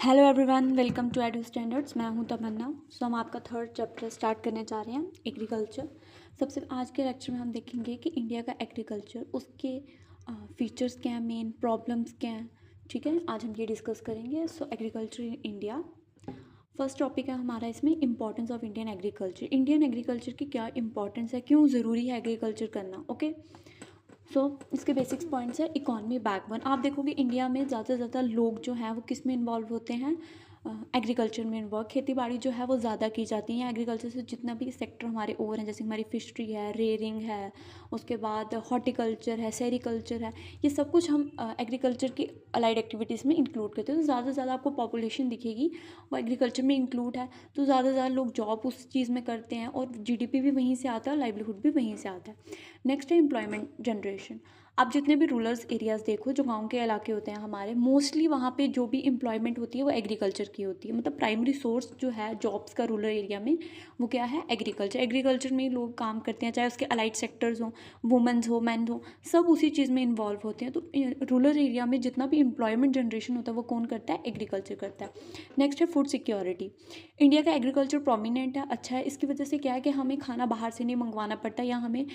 Hello everyone, welcome to Edu Standards. मैं हूं तमन्ना। हम आपका थर्ड चैप्टर स्टार्ट करने जा रहे हैं, एग्रीकल्चर। सबसे आज के लेक्चर में हम देखेंगे कि इंडिया का एग्रीकल्चर, उसके फीचर्स क्या हैं, मेन प्रॉब्लम्स क्या हैं। ठीक है, आज हम ये डिस्कस करेंगे। सो agriculture in India first topic है हमारा। इसमें importance of Indian agriculture. Indian agriculture की क्या इंपॉर्टेंस है, क्यों ज़रूरी है एग्रीकल्चर करना। ओके, इसके बेसिक्स पॉइंट्स है। इकॉनमी बैकबोन, आप देखोगे इंडिया में ज़्यादा से ज़्यादा लोग जो हैं वो किस में इन्वॉल्व होते हैं, एग्रीकल्चर में इन्वॉल्व। खेती बाड़ी जो है वो ज़्यादा की जाती है। एग्रीकल्चर से जितना भी सेक्टर हमारे और हैं, जैसे हमारी फिशरी है, रेयरिंग है, उसके बाद हॉर्टिकल्चर है, सेरिकल्चर है, ये सब कुछ हम एग्रीकल्चर की अलाइड एक्टिविटीज़ में इंक्लूड करते हैं। तो ज़्यादा से ज़्यादा आपको पॉपुलेशन दिखेगी वो एग्रीकल्चर में इंक्लूड है। तो ज़्यादा से ज़्यादा लोग जॉब उस चीज़ में करते हैं और जीडीपी भी वहीं से आता है, लाइवलीहुड भी वहीं से आता है। नेक्स्ट है एम्प्लॉयमेंट जनरेशन। आप जितने भी रूरल एरियाज़ देखो, जो गांव के इलाके होते हैं हमारे, मोस्टली वहाँ पे जो भी एम्प्लॉयमेंट होती है वो एग्रीकल्चर की होती है। मतलब प्राइमरी सोर्स जो है जॉब्स का रूरल एरिया में वो क्या है, एग्रीकल्चर। एग्रीकल्चर में ही लोग काम करते हैं, चाहे उसके अलाइड सेक्टर्स हों, वुमेन्स हो, मैन हो, सब उसी चीज़ में इन्वॉल्व होते हैं। तो रूरल एरिया में जितना भी एम्प्लॉयमेंट जनरेशन होता है वो कौन करता है, एग्रीकल्चर करता है। नेक्स्ट है फूड सिक्योरिटी। इंडिया का एग्रीकल्चर प्रोमिनेंट है, अच्छा है। इसकी वजह से क्या है कि हमें खाना बाहर से नहीं मंगवाना पड़ता, या हमें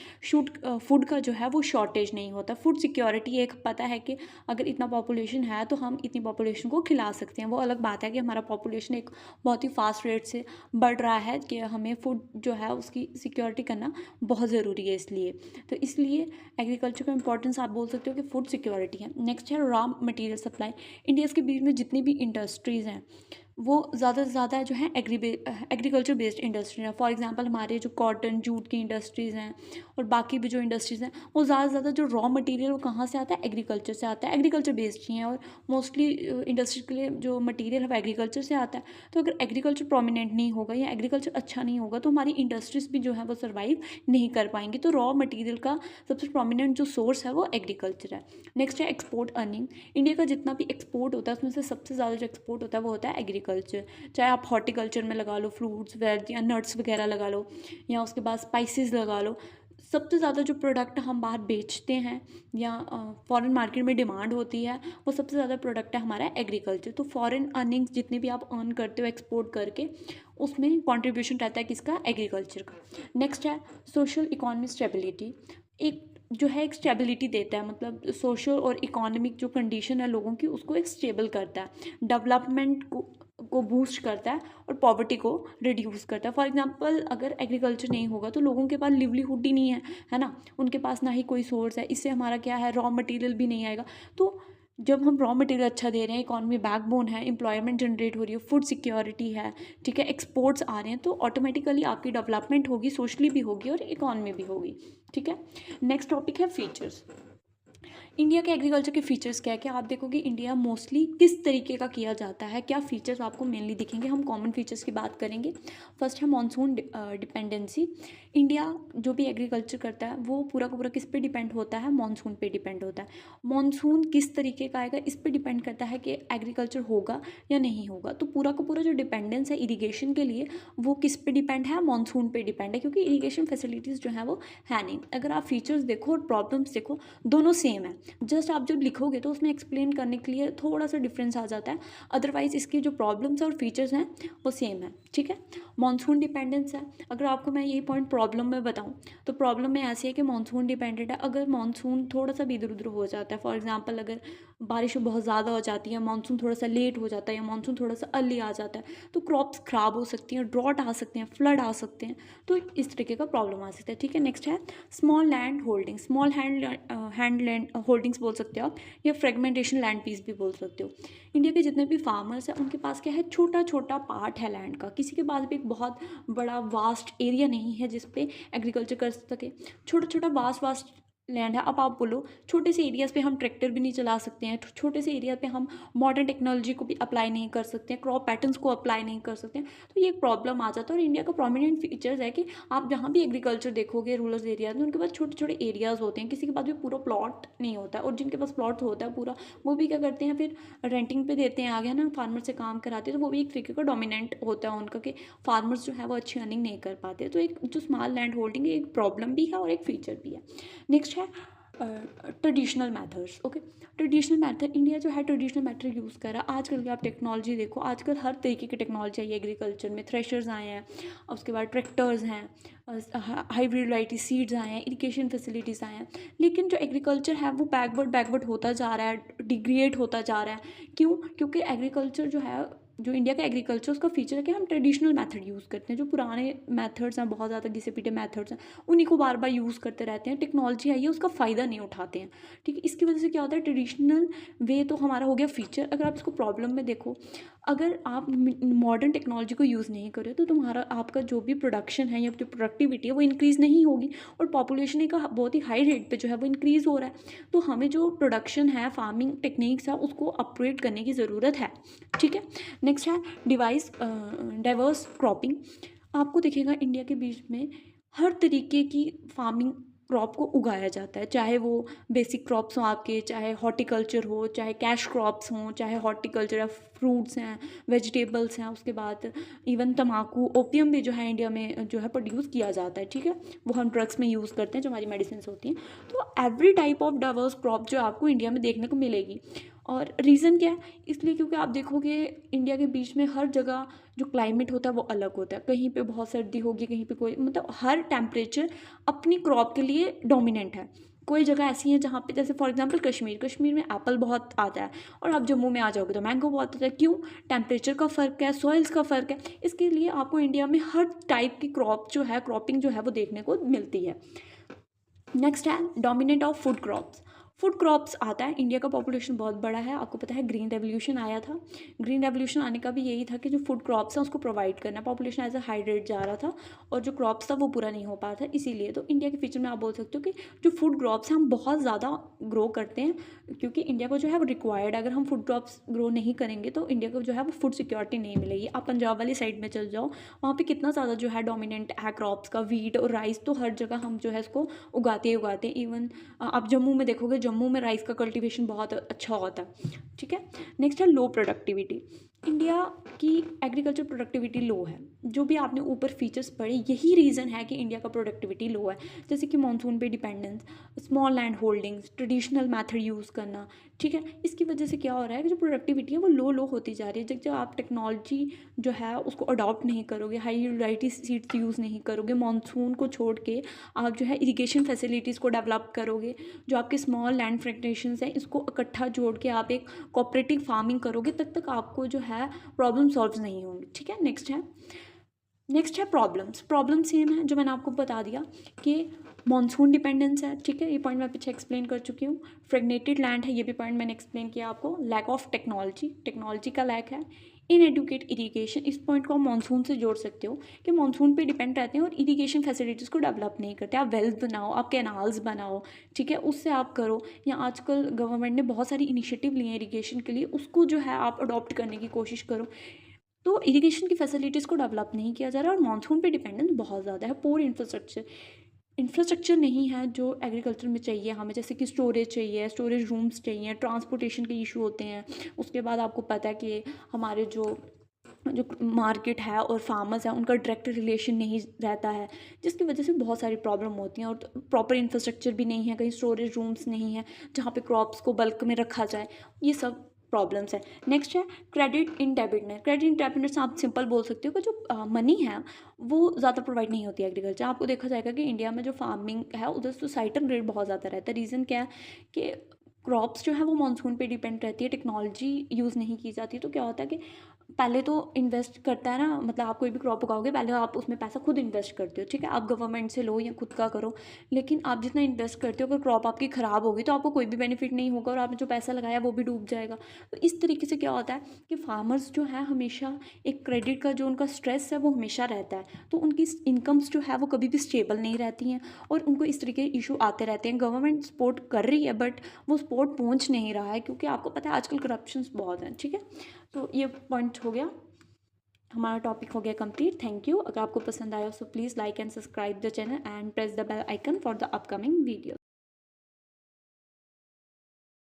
फूड का जो है वो शॉर्टेज नहीं होता। फूड सिक्योरिटी एक पता है कि अगर इतना पॉपुलेशन है तो हम इतनी पॉपुलेशन को खिला सकते हैं। वो अलग बात है कि हमारा पॉपुलेशन एक बहुत ही फास्ट रेट से बढ़ रहा है, कि हमें फूड जो है उसकी सिक्योरिटी करना बहुत ज़रूरी है। इसलिए एग्रीकल्चर का इंपॉर्टेंस आप बोल सकते हो कि फूड सिक्योरिटी है। नेक्स्ट है रॉ मटेरियल सप्लाई। इंडिया के बीच में जितनी भी इंडस्ट्रीज़ हैं वो ज़्यादा से ज़्यादा जो है एग्रीकल्चर बेस्ड इंडस्ट्री है। फॉर एग्जांपल हमारे जो कॉटन जूट की इंडस्ट्रीज़ हैं और बाकी भी जो इंडस्ट्रीज़ हैं, वो ज़्यादा से ज़्यादा जो रॉ मटेरियल वो कहाँ से आता है, एग्रीकल्चर से आता है। एग्रीकल्चर बेस्ड ही हैं और मोस्टली इंडस्ट्री के लिए जो मटेरियल है वो एग्रीकल्चर से आता है। तो अगर एग्रीकल्चर प्रोमिनेंट नहीं होगा या एग्रीकल्चर अच्छा नहीं होगा तो हमारी इंडस्ट्रीज़ भी जो है वो सर्वाइव नहीं कर पाएंगी। तो रॉ मटीरियल का सबसे प्रोमिनेंट जो सोर्स है वो एग्रीकल्चर है। नेक्स्ट है एक्सपोर्ट अर्निंग। इंडिया का जितना भी एक्सपोर्ट होता है उसमें से सबसे ज़्यादा जो एक्सपोर्ट होता है वो होता है एग्रीकल्चर। चाहे आप हॉर्टिकल्चर में लगा लो, फ्रूट्स वेज या नट्स वगैरह लगा लो, या उसके बाद स्पाइसेस लगा लो। सबसे ज़्यादा जो प्रोडक्ट हम बाहर बेचते हैं या फॉरेन मार्केट में डिमांड होती है, वो सबसे ज़्यादा प्रोडक्ट है हमारा एग्रीकल्चर। तो फॉरेन अर्निंग्स जितनी भी आप अर्न करते हो एक्सपोर्ट करके, उसमें कंट्रीब्यूशन रहता है किसका, एग्रीकल्चर का। नेक्स्ट है सोशल इकोनॉमी स्टेबिलिटी। एक जो है एक स्टेबिलिटी देता है, मतलब सोशल और इकोनॉमिक जो कंडीशन है लोगों की उसको एक स्टेबल करता है, डेवलपमेंट को बूस्ट करता है और पॉवर्टी को रिड्यूस करता है। फॉर एग्जांपल अगर एग्रीकल्चर नहीं होगा तो लोगों के पास लिवलीहुड ही नहीं है ना, उनके पास ना ही कोई सोर्स है। इससे हमारा क्या है, रॉ मटेरियल भी नहीं आएगा। तो जब हम रॉ मटेरियल अच्छा दे रहे हैं, इकॉनमी बैकबोन है, एम्प्लॉयमेंट जनरेट हो रही है, फूड सिक्योरिटी है, ठीक है, एक्सपोर्ट्स आ रहे हैं, तो ऑटोमेटिकली आपकी डेवलपमेंट होगी, सोशली भी होगी और इकॉनमी भी होगी। ठीक है, नेक्स्ट टॉपिक है फीचर्स। इंडिया के एग्रीकल्चर के फीचर्स क्या है, कि आप देखोगे इंडिया मोस्टली किस तरीके का किया जाता है, क्या फीचर्स आपको मेनली दिखेंगे। हम कॉमन फीचर्स की बात करेंगे। फर्स्ट है मॉनसून डिपेंडेंसी। इंडिया जो भी एग्रीकल्चर करता है वो पूरा का पूरा किस पे डिपेंड होता है, मानसून पे डिपेंड होता है। मानसून किस तरीके का आएगा इस पे डिपेंड करता है कि एग्रीकल्चर होगा या नहीं होगा। तो पूरा का पूरा जो डिपेंडेंस है इरीगेशन के लिए वो किस पे डिपेंड है, मानसून पे डिपेंड है, क्योंकि इरीगेशन फैसिलिटीज़ जो है वो है नहीं। अगर आप फीचर्स देखो और प्रॉब्लम्स देखो, दोनों सेम है। जस्ट आप जब लिखोगे तो उसमें एक्सप्लेन करने के लिए थोड़ा सा डिफरेंस आ जाता है, अदरवाइज इसके जो प्रॉब्लम्स और फीचर्स हैं वो सेम है। ठीक है, मॉनसून डिपेंडेंस है। अगर आपको मैं यही पॉइंट प्रॉब्लम में बताऊं तो प्रॉब्लम में ऐसे है कि मॉनसून डिपेंडेंट है। अगर मॉनसून थोड़ा सा भी इधर उधर हो जाता है, फॉर एग्जांपल अगर बारिश बहुत ज़्यादा हो जाती है, मानसून थोड़ा सा लेट हो जाता है या मानसून थोड़ा सा अर्ली आ जाता है, तो क्रॉप्स ख़राब हो सकती हैं, ड्रॉट आ सकते हैं, फ्लड आ सकते हैं। तो इस तरीके का प्रॉब्लम आ सकता है। ठीक है, नेक्स्ट है small land holding. Small hand land holdings बोल सकते हो आप, या फ्रेगमेंटेशन लैंड पीस भी बोल सकते हो। इंडिया के जितने भी फार्मर्स हैं उनके पास क्या है, छोटा छोटा पार्ट है लैंड का। किसी के पास भी एक बहुत बड़ा वास्ट एरिया नहीं है जिस पे एग्रीकल्चर कर सके। छोटा छोटा वास्ट लैंड है। अब आप बोलो छोटे से एरियाज़ पे हम ट्रैक्टर भी नहीं चला सकते हैं, छोटे से एरिया पे हम मॉडर्न टेक्नोलॉजी को भी अप्लाई नहीं कर सकते हैं, क्रॉप पैटर्न्स को अप्लाई नहीं कर सकते हैं। तो ये एक प्रॉब्लम आ जाता है। और इंडिया का प्रोमिनेंट फीचर्स है कि आप जहाँ भी एग्रीकल्चर देखोगे रूरल एरियाज में, उनके पास छोटे छोटे एरियाज़ होते हैं, किसी के पास भी पूरा प्लॉट नहीं होता है। और जिनके पास प्लॉट होता है पूरा, वो भी क्या करते हैं, फिर रेंटिंग पे देते हैं आगे, है ना, फार्मर से काम कराते हैं। तो वो भी एक तरीके का डोमिनेंट होता है उनका, कि फार्मर्स जो है वो अच्छी अर्निंग नहीं कर पाते। तो एक जो स्मॉल लैंड होल्डिंग एक प्रॉब्लम भी है और एक फीचर भी है। नेक्स्ट है traditional methods. Okay, traditional method, India जो है ट्रेडिशनल मेथड यूज़ कर रहा है। आजकल की आप टेक्नोलॉजी देखो, आजकल हर तरीके की टेक्नोलॉजी आई है एग्रीकल्चर में। थ्रेशर्स आए हैं, उसके बाद ट्रैक्टर्स हैं, हाइब्रिड वैरायटी सीड्स आए हैं, इरिगेशन फैसिलिटीज़ आए हैं। लेकिन जो एग्रीकल्चर है वो बैकवर्ड होता जा रहा है, डिग्रेड होता जा रहा है। क्यों? क्योंकि एग्रीकल्चर जो है, जो इंडिया का एग्रीकल्चर, उसका फीचर है कि हम ट्रेडिशनल मेथड यूज़ करते हैं। जो पुराने मेथड्स हैं, बहुत ज़्यादा घिसे पीटे मेथड्स हैं, उन्हीं को बार बार यूज़ करते रहते हैं। टेक्नोलॉजी आई है, उसका फ़ायदा नहीं उठाते हैं। ठीक है, इसकी वजह से क्या होता है, ट्रेडिशनल वे तो हमारा हो गया फीचर। अगर आप इसको प्रॉब्लम में देखो, अगर आप मॉडर्न टेक्नोलॉजी को यूज़ नहीं करो तो तुम्हारा आपका जो भी प्रोडक्शन है या जो प्रोडक्टिविटी है वो इंक्रीज़ नहीं होगी, और पॉपुलेशन का बहुत ही हाई रेट पे जो है वो इंक्रीज़ हो रहा है। तो हमें जो प्रोडक्शन है, फार्मिंग टेक्निक्स है, उसको अपग्रेड करने की ज़रूरत है। ठीक है, नेक्स्ट है डाइवर्स क्रॉपिंग। आपको दिखेगा इंडिया के बीच में हर तरीके की फार्मिंग क्रॉप को उगाया जाता है, चाहे वो बेसिक क्रॉप्स हों आपके, चाहे हॉर्टिकल्चर हो, चाहे कैश क्रॉप्स हों, चाहे हॉर्टिकल्चर है, फ्रूट्स हैं, वेजिटेबल्स हैं, उसके बाद इवन तम्बाकू, ओपियम भी जो है इंडिया में जो है प्रोड्यूस किया जाता है। ठीक है, वो हम ड्रग्स में यूज़ करते हैं, जो हमारी मेडिसिन होती हैं। तो every type of diverse crop जो आपको इंडिया में देखने को मिलेगी। और रीज़न क्या है? इसलिए क्योंकि आप देखोगे इंडिया के बीच में हर जगह जो क्लाइमेट होता है वो अलग होता है। कहीं पे बहुत सर्दी होगी, कहीं पे कोई, मतलब हर टेम्परेचर अपनी क्रॉप के लिए डोमिनेंट है। कोई जगह ऐसी है जहाँ पे, जैसे फॉर एग्जांपल कश्मीर में एप्पल बहुत आता है, और आप जम्मू में आ जाओगे तो मैंगो बहुत आता है। क्यों? टेम्परेचर का फ़र्क है, सॉइल्स का फ़र्क है। इसके लिए आपको इंडिया में हर टाइप की क्रॉप जो है, क्रॉपिंग जो है वो देखने को मिलती है। नेक्स्ट है dominant of food crops. Food crops आता है, इंडिया का पॉपुलेशन बहुत बड़ा है, आपको पता है ग्रीन रेवोल्यूशन आया था। ग्रीन रेवोल्यूशन आने का भी यही था कि जो फूड क्रॉप्स हैं उसको प्रोवाइड करना। Population as a high rate जा रहा था और जो क्रॉप्स था वो पूरा नहीं हो पा रहा था। इसीलिए तो इंडिया के फ्यूचर में आप बोल सकते हो कि जो फूड क्रॉप्स हैं हम बहुत ज़्यादा ग्रो करते हैं, क्योंकि इंडिया को जो है वो रिक्वायर्ड, अगर हम फूड क्रॉप्स ग्रो नहीं करेंगे तो इंडिया को जो है वो फूड सिक्योरिटी नहीं मिलेगी। आप पंजाब वाली साइड में चल जाओ, वहाँ पे कितना ज़्यादा जो है डोमिनेंट है क्रॉप्स का, वीट और राइस, तो हर जगह हम जो है इसको उगाते हैं। इवन आप जम्मू में देखोगे, जम्मू में राइस का कल्टीवेशन बहुत अच्छा होता है। ठीक है, नेक्स्ट है लो प्रोडक्टिविटी। इंडिया की एग्रीकल्चर प्रोडक्टिविटी लो है। जो भी आपने ऊपर फीचर्स पढ़े, यही रीज़न है कि इंडिया का प्रोडक्टिविटी लो है। जैसे कि मानसून पे dependence, small land holdings, traditional method use करना। ठीक है, इसकी वजह से क्या हो रहा है कि जो प्रोडक्टिविटी है वो लो होती जा रही है। जब जब आप टेक्नोलॉजी जो है उसको अडॉप्ट नहीं करोगे, हाई वैरायटी सीड्स यूज़ नहीं करोगे, मानसून को छोड़ के आप जो है इरिगेशन फैसिलिटीज़ को डेवलप करोगे, जो आपके स्मॉल लैंड फ्रैक्शंस हैं इसको इकट्ठा जोड़ के आप एक कोऑपरेटिव फार्मिंग करोगे, तब तक आपको जो है प्रॉब्लम सॉल्व नहीं होंगी। ठीक है, नेक्स्ट है प्रॉब्लम सेम है जो मैंने आपको बता दिया कि मॉनसून डिपेंडेंस है। ठीक है, ये पॉइंट मैं पीछे एक्सप्लेन कर चुकी हूँ। फ्रेगनेटेड लैंड है, ये भी पॉइंट मैंने एक्सप्लेन किया आपको। लैक ऑफ टेक्नोलॉजी का लैक है। इनएडुकेट इरीगेशन, इस पॉइंट को आप मानसून से जोड़ सकते हो कि मानसून पे डिपेंड रहते हैं और इरीगेशन फैसिलिटीज़ को डेवलप नहीं करते। आप वेल्स बनाओ, आप कैनाल्स बनाओ, ठीक है, उससे आप करो। या आजकल गवर्नमेंट ने बहुत सारी इनिशिएटिव लिए हैं इरीगेशन के लिए, उसको जो है आप अडॉप्ट करने की कोशिश करो। तो इरिगेशन की फैसिलिटीज़ को डेवलप नहीं किया जा रहा है और मानसून पे डिपेंडेंस बहुत ज़्यादा है। पूर इंफ्रास्ट्रक्चर नहीं है जो एग्रीकल्चर में चाहिए हमें, जैसे कि स्टोरेज चाहिए, स्टोरेज रूम्स चाहिए, ट्रांसपोर्टेशन के इशू होते हैं। उसके बाद आपको पता है कि हमारे जो मार्केट है और फार्मर्स हैं उनका डायरेक्ट रिलेशन नहीं रहता है, जिसकी वजह से बहुत सारी प्रॉब्लम होती हैं। और प्रॉपर इंफ्रास्ट्रक्चर भी नहीं है, कहीं स्टोरेज रूम्स नहीं है जहाँ पे क्रॉप्स को बल्क में रखा जाए। ये सब प्रॉब्लम्स है। नेक्स्ट है क्रेडिट इंडेबिटनेस आप सिंपल बोल सकते हो कि जो मनी है वो ज़्यादा प्रोवाइड नहीं होती है एग्रीकल्चर। आपको देखा जाएगा कि इंडिया में जो फार्मिंग है उधर सोसाइटल रेट बहुत ज़्यादा रहता है। रीज़न क्या है कि क्रॉप्स जो है वो मानसून पे डिपेंड रहती है, टेक्नोलॉजी यूज़ नहीं की जाती। तो क्या होता है कि पहले तो इन्वेस्ट करता है ना, मतलब आप कोई भी क्रॉप उगाओगे पहले आप उसमें पैसा खुद इन्वेस्ट करते हो। ठीक है, आप गवर्नमेंट से लो या खुद का करो, लेकिन आप जितना इन्वेस्ट करते हो अगर क्रॉप आपकी ख़राब होगी तो आपको कोई भी बेनिफिट नहीं होगा और आपने जो पैसा लगाया वो भी डूब जाएगा। तो इस तरीके से क्या होता है कि फार्मर्स जो है हमेशा एक क्रेडिट का जो उनका स्ट्रेस है वो हमेशा रहता है, तो उनकी इनकम्स जो है वो कभी भी स्टेबल नहीं रहती हैं और उनको इस तरीके के इशू आते रहते हैं। गवर्नमेंट सपोर्ट कर रही है बट वो सपोर्ट पहुँच नहीं रहा है, क्योंकि आपको पता है आजकल करप्शंस बहुत हैं। ठीक है, तो ये पॉइंट हो गया, हमारा टॉपिक हो गया कंप्लीट। Thank you. अगर आपको पसंद आया so please like and subscribe the channel and press the bell icon for the upcoming video.